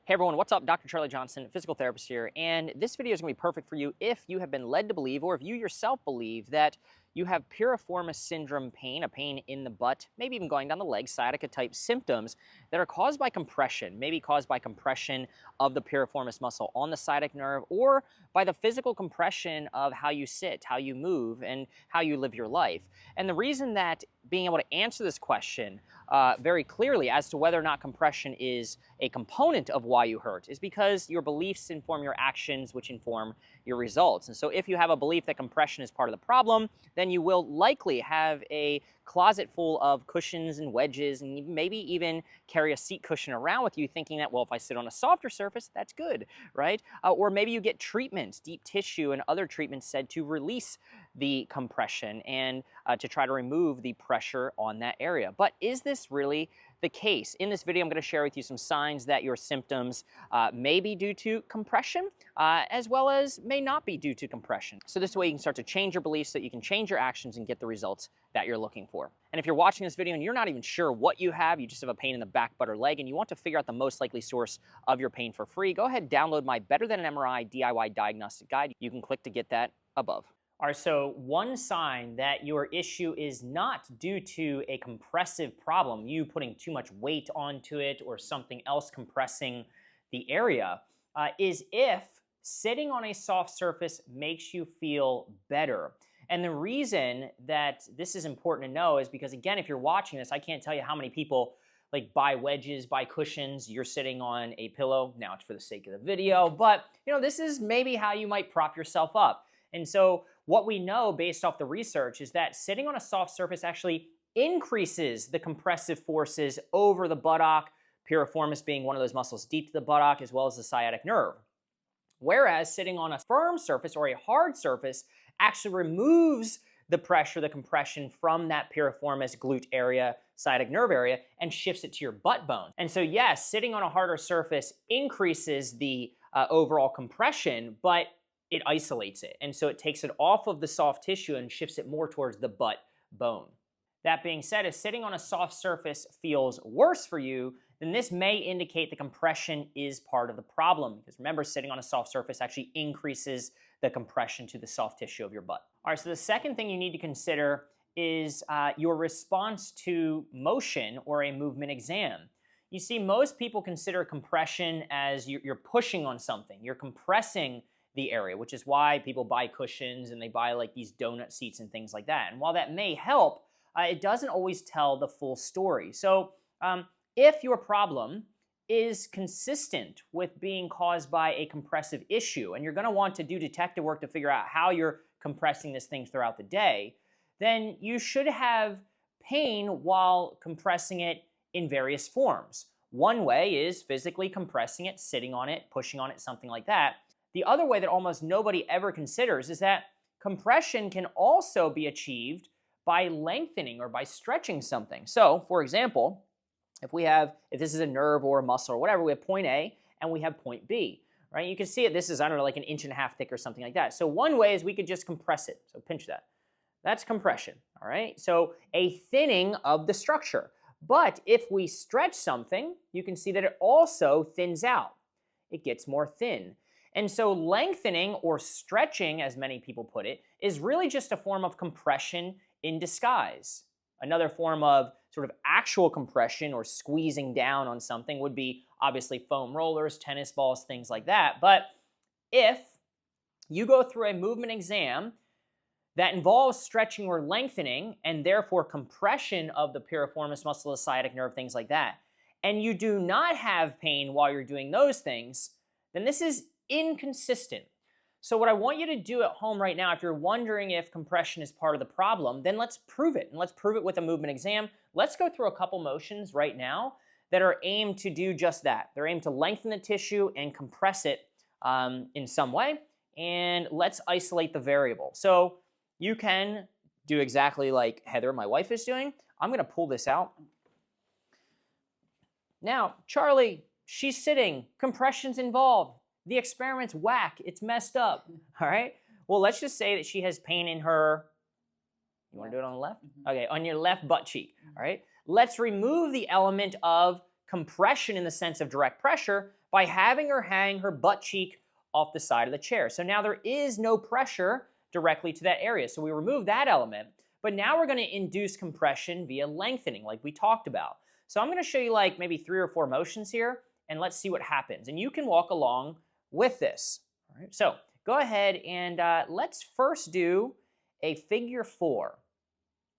Hey everyone, what's up? Dr. Charlie Johnson, physical therapist here, and this video is going to be perfect for you if you have been led to believe, or if you yourself believe, that you have Piriformis Syndrome pain, a pain in the butt, maybe even going down the leg, sciatica type symptoms that are caused by compression, maybe caused by compression of the piriformis muscle on the sciatic nerve, or by the physical compression of how you sit, how you move, and how you live your life. And the reason that being able to answer this question very clearly as to whether or not compression is a component of why you hurt is because your beliefs inform your actions, which inform your results. And so if you have a belief that compression is part of the problem, then you will likely have a closet full of cushions and wedges, and maybe even carry a seat cushion around with you thinking that, well, if I sit on a softer surface, that's good, right? Or maybe you get treatments, deep tissue and other treatments said to release the compression and to try to remove the pressure on that area. But is this really the case? In this video, I'm going to share with you some signs that your symptoms may be due to compression, as well as may not be due to compression. So this way you can start to change your beliefs so that you can change your actions and get the results that you're looking for. And if you're watching this video and you're not even sure what you have, you just have a pain in the back, butt, or leg, and you want to figure out the most likely source of your pain for free, go ahead and download my Better Than an MRI DIY diagnostic guide. You can click to get that above. All right, so one sign that your issue is not due to a compressive problem, you putting too much weight onto it or something else compressing the area, is if sitting on a soft surface makes you feel better. And the reason that this is important to know is because, again, if you're watching this, I can't tell you how many people buy wedges, buy cushions, you're sitting on a pillow. Now it's for the sake of the video, but this is maybe how you might prop yourself up. And so what we know based off the research is that sitting on a soft surface actually increases the compressive forces over the buttock, piriformis being one of those muscles deep to the buttock, as well as the sciatic nerve. Whereas sitting on a firm surface or a hard surface actually removes the pressure, the compression from that piriformis glute area, sciatic nerve area, and shifts it to your butt bone. And so yes, sitting on a harder surface increases the overall compression, but it isolates it. And so it takes it off of the soft tissue and shifts it more towards the butt bone. That being said, if sitting on a soft surface feels worse for you, then this may indicate the compression is part of the problem. Because remember, sitting on a soft surface actually increases the compression to the soft tissue of your butt. All right, so the second thing you need to consider is your response to motion or a movement exam. You see, most people consider compression as you're pushing on something. You're compressing the area, which is why people buy cushions and they buy these donut seats and things like that. And while that may help, it doesn't always tell the full story. So if your problem is consistent with being caused by a compressive issue, and you're going to want to do detective work to figure out how you're compressing this thing throughout the day, then you should have pain while compressing it in various forms. One way is physically compressing it, sitting on it, pushing on it, something like that. The other way that almost nobody ever considers is that compression can also be achieved by lengthening or by stretching something. So, for example, if this is a nerve or a muscle or whatever, we have point A and we have point B, right? You can see it, this is, I don't know, like 1.5 inches thick or something like that. So one way is we could just compress it. So pinch that. That's compression, all right? So a thinning of the structure. But if we stretch something, you can see that it also thins out. It gets more thin. And so lengthening or stretching, as many people put it, is really just a form of compression in disguise. Another form of sort of actual compression or squeezing down on something would be obviously foam rollers, tennis balls, things like that. But if you go through a movement exam that involves stretching or lengthening and therefore compression of the piriformis muscle, the sciatic nerve, things like that, and you do not have pain while you're doing those things, then this is inconsistent. So what I want you to do at home right now, if you're wondering if compression is part of the problem, then let's prove it. And let's prove it with a movement exam. Let's go through a couple motions right now that are aimed to do just that. They're aimed to lengthen the tissue and compress it in some way. And let's isolate the variable. So you can do exactly like Heather, my wife, is doing. I'm going to pull this out. Now, Charlie, she's sitting. Compression's involved. The experiment's whack. It's messed up. All right? Well, let's just say that she has pain in her, you want to do it on the left? Okay, on your left butt cheek. All right? Let's remove the element of compression in the sense of direct pressure by having her hang her butt cheek off the side of the chair. So now there is no pressure directly to that area. So we remove that element, but now we're going to induce compression via lengthening like we talked about. So I'm going to show you like maybe 3 or 4 motions here, and let's see what happens. And you can walk along with this. All right, so go ahead and let's first do a figure 4.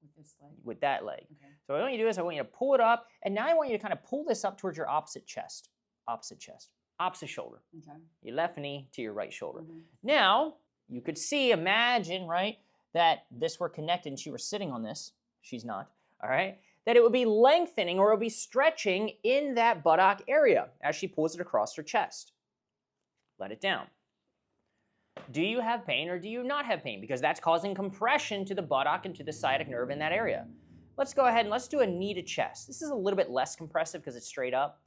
With this leg? With that leg. Okay. So what I want you to do is I want you to pull it up, and now I want you to kind of pull this up towards your opposite chest. Opposite chest. Opposite shoulder. Okay. Your left knee to your right shoulder. Mm-hmm. Now, you could see, imagine, right, that this were connected and she were sitting on this. She's not, all right? That it would be lengthening or it would be stretching in that buttock area as she pulls it across her chest. Let it down. Do you have pain or do you not have pain? Because that's causing compression to the buttock and to the sciatic nerve in that area. Let's go ahead and let's do a knee to chest. This is a little bit less compressive because it's straight up,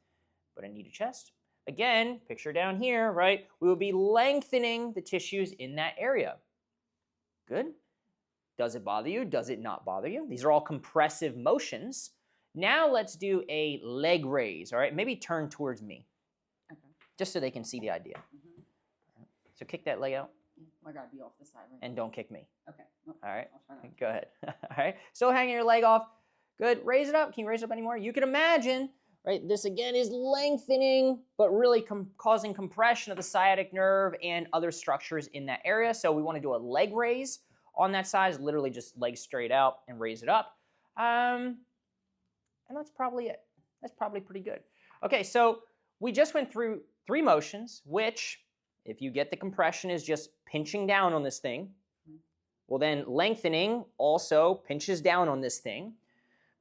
but a knee to chest. Again, picture down here, right? We will be lengthening the tissues in that area. Good. Does it bother you? Does it not bother you? These are all compressive motions. Now let's do a leg raise, all right? Maybe turn towards me, Okay. just so they can see the idea. Mm-hmm. So kick that leg out I gotta be off the side, right? and don't kick me. Okay. Nope. All right, I'll try not to. go ahead. All right, still hanging your leg off. Good, raise it up. Can you raise it up anymore? You can imagine, right? This again is lengthening, but really causing compression of the sciatic nerve and other structures in that area. So we want to do a leg raise on that side, literally just leg straight out and raise it up. And that's probably it. That's probably pretty good. Okay, so we just went through 3 motions, which, if you get the compression, is just pinching down on this thing. Well, then lengthening also pinches down on this thing.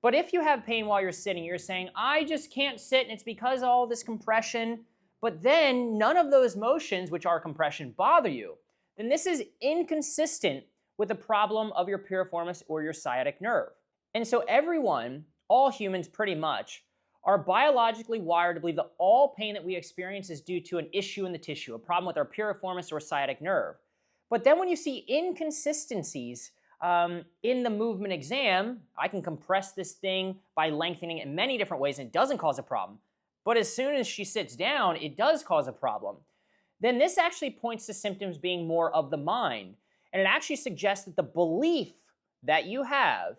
But if you have pain while you're sitting, you're saying, I just can't sit, and it's because of all this compression, but then none of those motions, which are compression, bother you, then this is inconsistent with the problem of your piriformis or your sciatic nerve. And so everyone, all humans pretty much, are biologically wired to believe that all pain that we experience is due to an issue in the tissue, a problem with our piriformis or sciatic nerve. But then when you see inconsistencies in the movement exam, I can compress this thing by lengthening it in many different ways and it doesn't cause a problem. But as soon as she sits down, it does cause a problem. Then this actually points to symptoms being more of the mind. And it actually suggests that the belief that you have,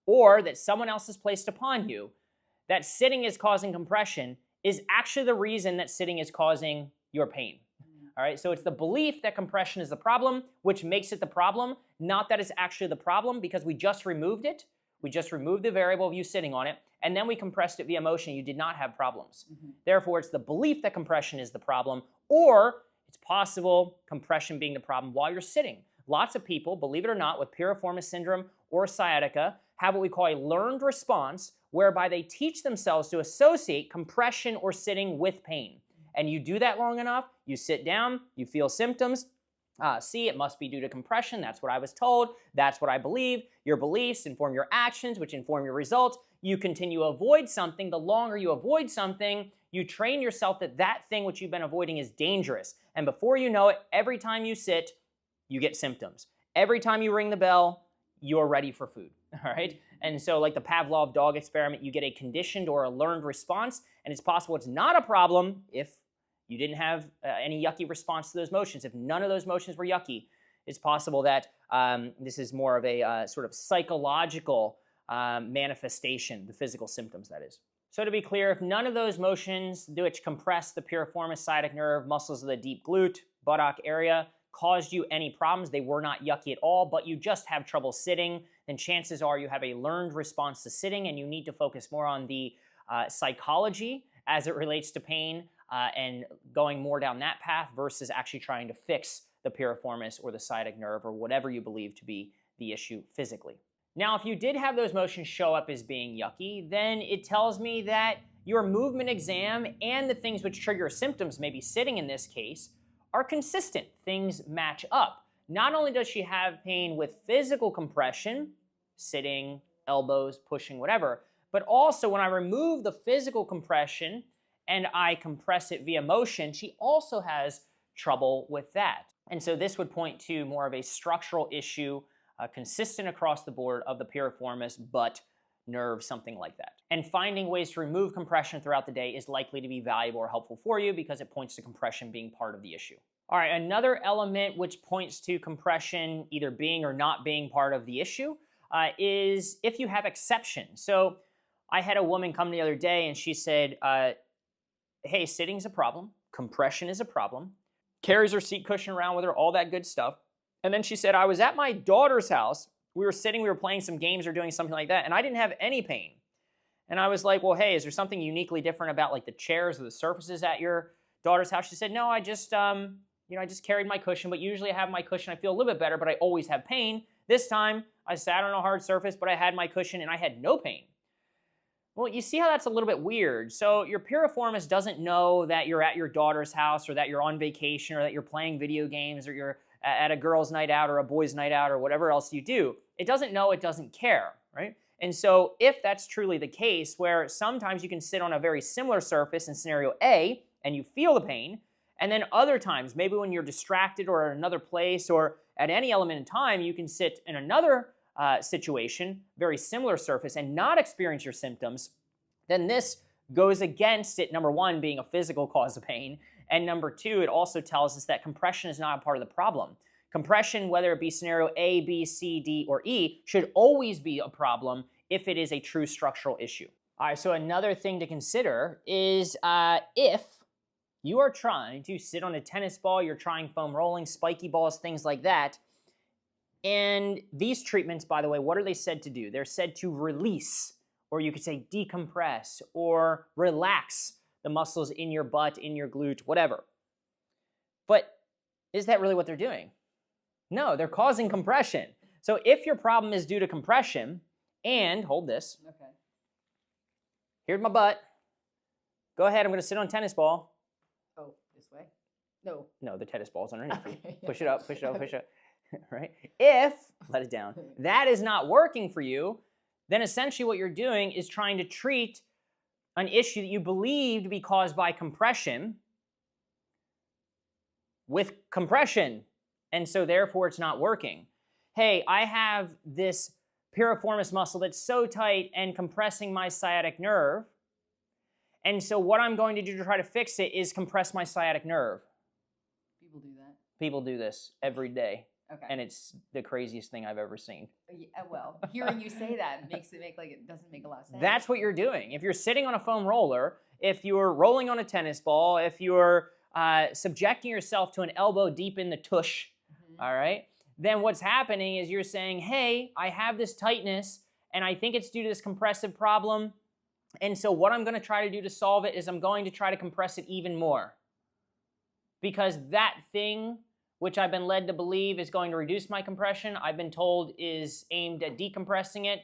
or that someone else has placed upon you, that sitting is causing compression, is actually the reason that sitting is causing your pain. All right, so it's the belief that compression is the problem, which makes it the problem, not that it's actually the problem, because we just removed it. We just removed the variable of you sitting on it, and then we compressed it via motion. You did not have problems. Therefore, it's the belief that compression is the problem, or it's possible compression being the problem while you're sitting. Lots of people, believe it or not, with Piriformis Syndrome or sciatica have what we call a learned response, whereby they teach themselves to associate compression or sitting with pain. And you do that long enough, you sit down, you feel symptoms. See, it must be due to compression. That's what I was told. That's what I believe. Your beliefs inform your actions, which inform your results. You continue to avoid something. The longer you avoid something, you train yourself that that thing which you've been avoiding is dangerous. And before you know it, every time you sit, you get symptoms. Every time you ring the bell, you're ready for food, all right? And so like the Pavlov dog experiment, you get a conditioned or a learned response, and it's possible it's not a problem if you didn't have any yucky response to those motions. If none of those motions were yucky, it's possible that this is more of a sort of psychological manifestation, the physical symptoms, that is. So to be clear, if none of those motions which compress the piriformis sciatic nerve, muscles of the deep glute, buttock area, caused you any problems, they were not yucky at all, but you just have trouble sitting, then chances are you have a learned response to sitting, and you need to focus more on the psychology as it relates to pain and going more down that path versus actually trying to fix the piriformis or the sciatic nerve or whatever you believe to be the issue physically. Now, if you did have those motions show up as being yucky, then it tells me that your movement exam and the things which trigger symptoms, maybe sitting in this case, are consistent. Things match up. Not only does she have pain with physical compression, sitting, elbows, pushing, whatever, but also when I remove the physical compression and I compress it via motion, she also has trouble with that. And so this would point to more of a structural issue, consistent across the board of the piriformis, but nerve, something like that. And finding ways to remove compression throughout the day is likely to be valuable or helpful for you because it points to compression being part of the issue. All right, another element which points to compression either being or not being part of the issue is if you have exceptions. So I had a woman come the other day and she said, hey, sitting's a problem, compression is a problem, carries her seat cushion around with her, all that good stuff. And then she said, I was at my daughter's house, we were playing some games or doing something like that, and I didn't have any pain. And I was like, well, hey, is there something uniquely different about like the chairs or the surfaces at your daughter's house? She said, no, I just carried my cushion, but usually I have my cushion, I feel a little bit better, but I always have pain. This time, I sat on a hard surface, but I had my cushion and I had no pain. Well, you see how that's a little bit weird. So your piriformis doesn't know that you're at your daughter's house or that you're on vacation or that you're playing video games or you're at a girl's night out or a boy's night out or whatever else you do. It doesn't know, it doesn't care, right? And so if that's truly the case, where sometimes you can sit on a very similar surface in scenario A and you feel the pain, and then other times, maybe when you're distracted or at another place or at any element in time, you can sit in another situation, very similar surface, and not experience your symptoms, then this goes against it, number one, being a physical cause of pain, and number two, it also tells us that compression is not a part of the problem. Compression, whether it be scenario A, B, C, D, or E, should always be a problem if it is a true structural issue. All right, so another thing to consider is if you are trying to sit on a tennis ball, you're trying foam rolling, spiky balls, things like that, and these treatments, by the way, what are they said to do? They're said to release, or you could say decompress, or relax the muscles in your butt, in your glute, whatever. But is that really what they're doing? No, they're causing compression. So if your problem is due to compression, and hold this. Okay. Here's my butt. Go ahead, I'm gonna sit on a tennis ball. Oh, this way? No. No, the tennis ball's underneath you. Okay. Push it up, push it up, push it up. Right? If, let it down, that is not working for you, then essentially what you're doing is trying to treat an issue that you believe to be caused by compression with compression. And so therefore it's not working. Hey, I have this piriformis muscle that's so tight and compressing my sciatic nerve. And so what I'm going to do to try to fix it is compress my sciatic nerve. People do that. People do this every day. Okay. And it's the craziest thing I've ever seen. Yeah, well, hearing you say that makes it like it doesn't make a lot of sense. That's what you're doing. If you're sitting on a foam roller, if you're rolling on a tennis ball, if you're subjecting yourself to an elbow deep in the tush, all right, then what's happening is you're saying, hey, I have this tightness, and I think it's due to this compressive problem, and so what I'm going to try to do to solve it is I'm going to try to compress it even more. Because that thing, which I've been led to believe is going to reduce my compression, I've been told is aimed at decompressing it.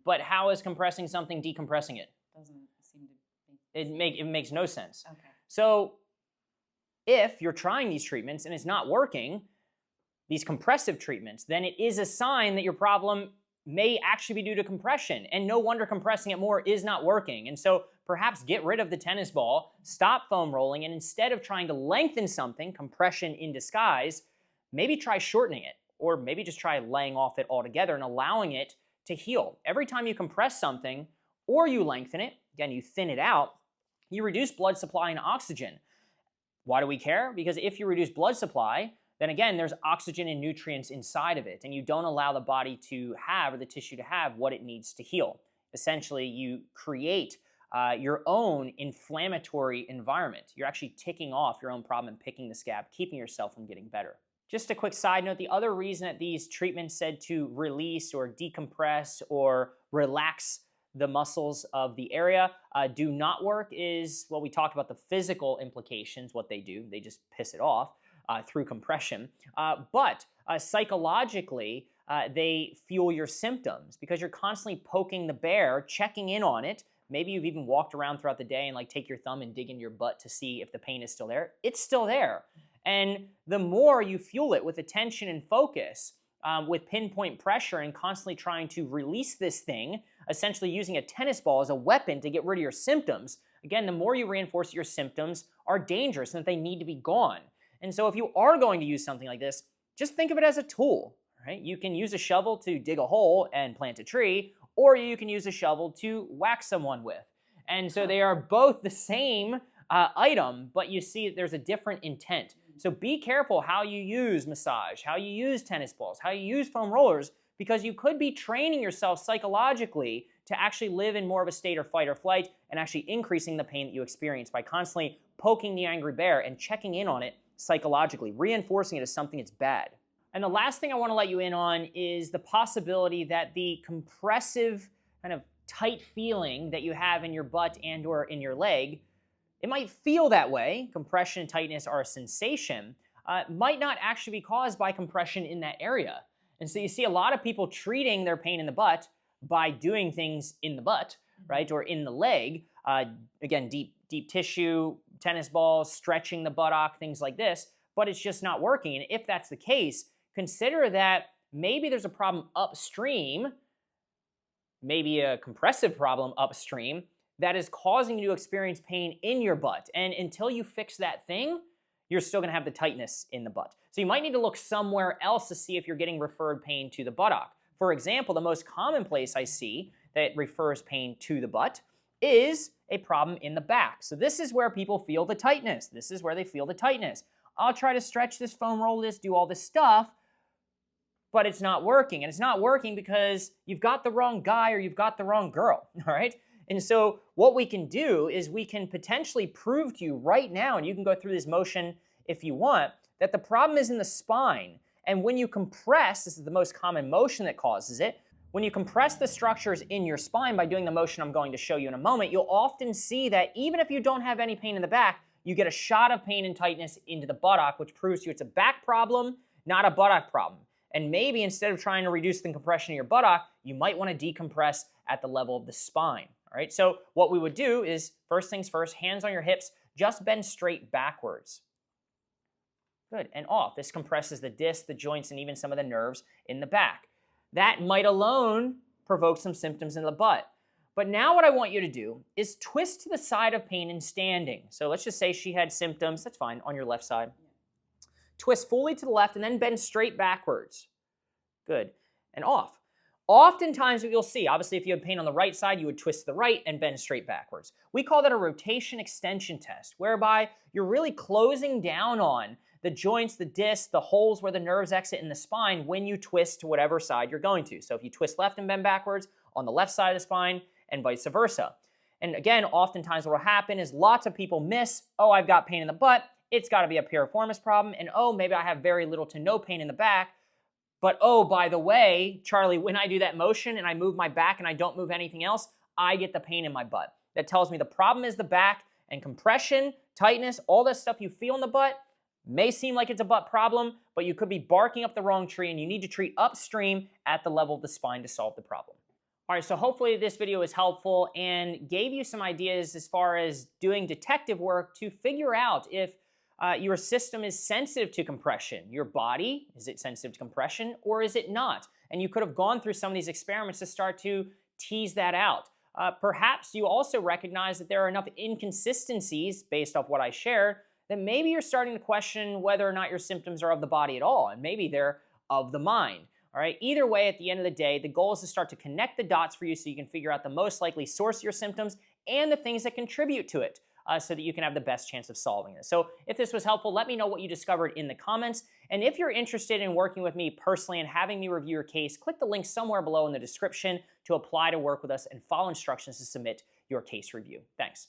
But how is compressing something decompressing it? Doesn't seem to It makes no sense. Okay. So if you're trying these treatments and it's not working, these compressive treatments, then it is a sign that your problem may actually be due to compression. And no wonder compressing it more is not working. And so perhaps get rid of the tennis ball, stop foam rolling, and instead of trying to lengthen something, compression in disguise, maybe try shortening it, or maybe just try laying off it altogether and allowing it to heal. Every time you compress something or you lengthen it, again, you thin it out, you reduce blood supply and oxygen. Why do we care? Because if you reduce blood supply, then again, there's oxygen and nutrients inside of it, and you don't allow the body to have, or the tissue to have, what it needs to heal. Essentially, you create your own inflammatory environment. You're actually ticking off your own problem and picking the scab, keeping yourself from getting better. Just a quick side note, the other reason that these treatments said to release or decompress or relax the muscles of the area do not work is, well, we talked about the physical implications, what they do. They just piss it off through compression. But psychologically, they fuel your symptoms because you're constantly poking the bear, checking in on it. Maybe you've even walked around throughout the day and like take your thumb and dig in your butt to see if the pain is still there. It's still there. And the more you fuel it with attention and focus, with pinpoint pressure and constantly trying to release this thing, essentially using a tennis ball as a weapon to get rid of your symptoms, again, the more you reinforce your symptoms are dangerous and that they need to be gone. And so if you are going to use something like this, just think of it as a tool, right? You can use a shovel to dig a hole and plant a tree, or you can use a shovel to whack someone with. And so they are both the same item, but you see there's a different intent. So be careful how you use massage, how you use tennis balls, how you use foam rollers, because you could be training yourself psychologically to actually live in more of a state of fight or flight and actually increasing the pain that you experience by constantly poking the angry bear and checking in on it psychologically, reinforcing it as something that's bad. And the last thing I want to let you in on is the possibility that the compressive kind of tight feeling that you have in your butt and or in your leg, it might feel that way. Compression and tightness are a sensation, might not actually be caused by compression in that area. And so you see a lot of people treating their pain in the butt by doing things in the butt, right, or in the leg. Again, deep tissue, tennis balls, stretching the buttock, things like this, but it's just not working. And if that's the case, consider that maybe there's a problem upstream, maybe a compressive problem upstream, that is causing you to experience pain in your butt. And until you fix that thing, you're still gonna have the tightness in the butt. So you might need to look somewhere else to see if you're getting referred pain to the buttock. For example, the most common place I see that refers pain to the butt is a problem in the back. So this is where people feel the tightness. This is where they feel the tightness. I'll try to stretch this, foam roll this, do all this stuff, but it's not working. And it's not working because you've got the wrong guy or you've got the wrong girl, all right? And so what we can do is we can potentially prove to you right now, and you can go through this motion if you want, that the problem is in the spine. And when you compress, this is the most common motion that causes it, when you compress the structures in your spine by doing the motion I'm going to show you in a moment, you'll often see that even if you don't have any pain in the back, you get a shot of pain and tightness into the buttock, which proves to you it's a back problem, not a buttock problem. And maybe instead of trying to reduce the compression of your buttock, you might want to decompress at the level of the spine. All right, so what we would do is, first things first, hands on your hips, just bend straight backwards. Good, and off. This compresses the disc, the joints, and even some of the nerves in the back. That might alone provoke some symptoms in the butt. But now what I want you to do is twist to the side of pain in standing. So let's just say she had symptoms, that's fine, on your left side. Twist fully to the left and then bend straight backwards. Good, and off. Oftentimes what you'll see, obviously if you have pain on the right side, you would twist to the right and bend straight backwards. We call that a rotation extension test, whereby you're really closing down on the joints, the discs, the holes where the nerves exit in the spine when you twist to whatever side you're going to. So if you twist left and bend backwards, on the left side of the spine, and vice versa. And again, oftentimes what will happen is lots of people miss, oh, I've got pain in the butt, it's got to be a piriformis problem, and oh, maybe I have very little to no pain in the back. But oh, by the way, Charlie, when I do that motion and I move my back and I don't move anything else, I get the pain in my butt. That tells me the problem is the back, and compression, tightness, all that stuff you feel in the butt may seem like it's a butt problem, but you could be barking up the wrong tree and you need to treat upstream at the level of the spine to solve the problem. All right, so hopefully this video is helpful and gave you some ideas as far as doing detective work to figure out if your system is sensitive to compression. Your body, is it sensitive to compression or is it not? And you could have gone through some of these experiments to start to tease that out. Perhaps you also recognize that there are enough inconsistencies based off what I shared that maybe you're starting to question whether or not your symptoms are of the body at all, and maybe they're of the mind. All right, either way, at the end of the day, the goal is to start to connect the dots for you so you can figure out the most likely source of your symptoms and the things that contribute to it so that you can have the best chance of solving this. So if this was helpful, let me know what you discovered in the comments. And if you're interested in working with me personally and having me review your case, click the link somewhere below in the description to apply to work with us and follow instructions to submit your case review. Thanks.